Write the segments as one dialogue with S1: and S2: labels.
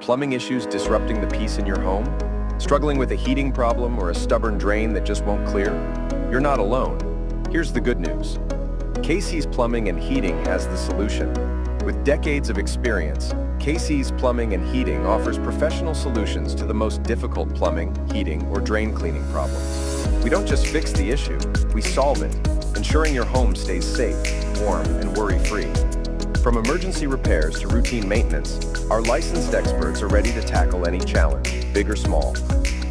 S1: plumbing issues disrupting the peace in your home? Struggling with a heating problem or a stubborn drain that just won't clear? You're not alone. Here's the good news. KC's Plumbing and Heating has the solution. With decades of experience, KC's Plumbing and Heating offers professional solutions to the most difficult plumbing, heating, or drain cleaning problems. We don't just fix the issue, we solve it, ensuring your home stays safe, warm, and worry-free. From emergency repairs to routine maintenance, our licensed experts are ready to tackle any challenge, big or small.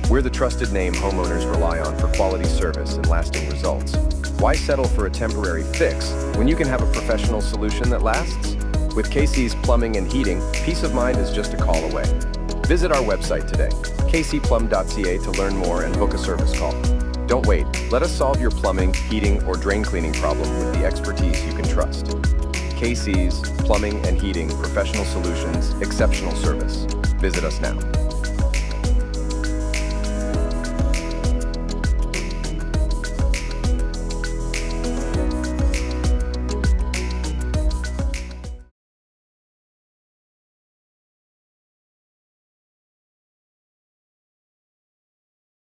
S1: We're the trusted name homeowners rely on for quality service and lasting results. Why settle for a temporary fix when you can have a professional solution that lasts? With KC's Plumbing and Heating, peace of mind is just a call away. Visit our website today, kcplum.ca, to learn more and book a service call. Don't wait. Let us solve your plumbing, heating, or drain cleaning problem with the expertise you can trust. KC's Plumbing and Heating, professional solutions, exceptional service. Visit us now.